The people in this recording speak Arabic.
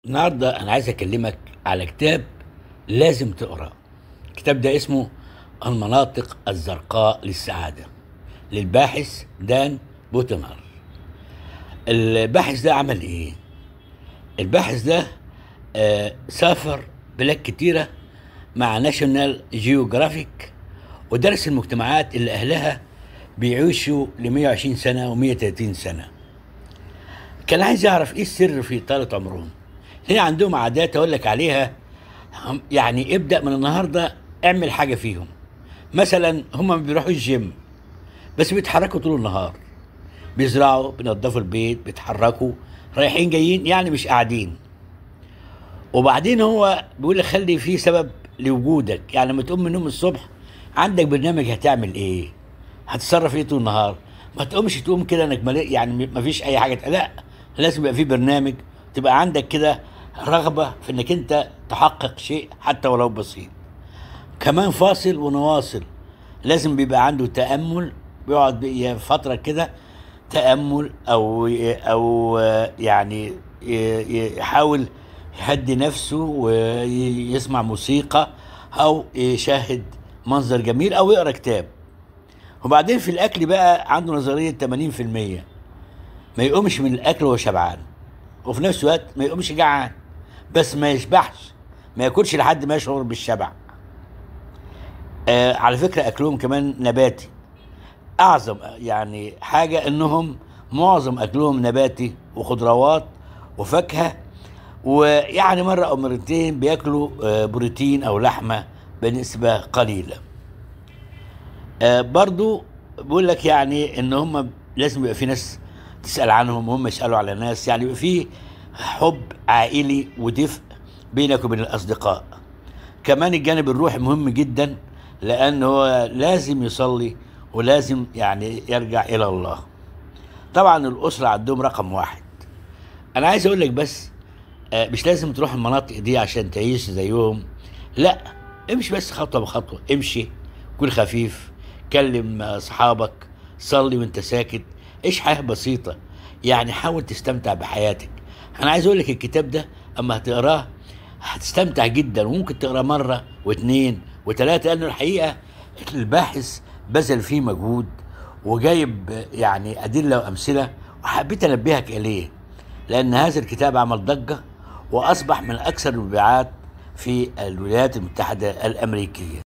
النهارده انا عايز اكلمك على كتاب لازم تقراه. الكتاب ده اسمه المناطق الزرقاء للسعادة للباحث دان بوتنهر. الباحث ده عمل ايه؟ الباحث ده سافر بلاد كتيرة مع ناشونال جيوغرافيك ودرس المجتمعات اللي اهلها بيعيشوا ل 120 سنة و130 سنة. كان عايز يعرف ايه السر في طالة عمرهم. هنا عندهم عادات اقول لك عليها، يعني ابدأ من النهارده اعمل حاجة فيهم. مثلا هم ما بيروحوش الجيم بس بيتحركوا طول النهار، بيزرعوا، بينضفوا البيت، بيتحركوا رايحين جايين، يعني مش قاعدين. وبعدين هو بيقول لك خلي فيه سبب لوجودك، يعني لما تقوم من النوم الصبح عندك برنامج هتعمل ايه، هتتصرف ايه طول النهار. ما تقومش تقوم كده انك يعني ما فيش اي حاجه، لا، لازم يبقى فيه برنامج، تبقى عندك كده رغبه في انك انت تحقق شيء حتى ولو بسيط. كمان فاصل ونواصل، لازم بيبقى عنده تأمل، بيقعد فترة كده تأمل أو يعني يحاول يهدي نفسه ويسمع موسيقى أو يشاهد منظر جميل أو يقرأ كتاب. وبعدين في الأكل بقى عنده نظرية 80%، ما يقومش من الأكل وهو شبعان، وفي نفس الوقت ما يقومش جعان، بس ما يشبعش، ما ياكلش لحد ما يشعر بالشبع. على فكرة أكلهم كمان نباتي. أعظم يعني حاجة إنهم معظم أكلهم نباتي وخضروات وفاكهة، ويعني مرة أو مرتين بياكلوا بروتين أو لحمة بنسبة قليلة. برضو بقول لك يعني إن هم لازم يبقى في ناس تسأل عنهم وهم يسألوا على ناس، يعني يبقى في حب عائلي ودفء بينك وبين الأصدقاء. كمان الجانب الروحي مهم جدا، لأنه هو لازم يصلي ولازم يعني يرجع إلى الله. طبعا الأسرة عندهم رقم واحد. أنا عايز أقول لك بس مش لازم تروح المناطق دي عشان تعيش زيهم، لا، امشي بس خطوة بخطوة، امشي، كن خفيف، كلم أصحابك، صلي وانت ساكت، عيش حياة بسيطة، يعني حاول تستمتع بحياتك. أنا عايز أقول لك الكتاب ده أما هتقراه هتستمتع جدا، وممكن تقرا مرة واثنين وثلاثة، لأنه الحقيقة الباحث بذل فيه مجهود وجايب يعني أدلة وأمثلة، وحبيت أنبهك إليه لأن هذا الكتاب عمل ضجة وأصبح من أكثر المبيعات في الولايات المتحدة الأمريكية.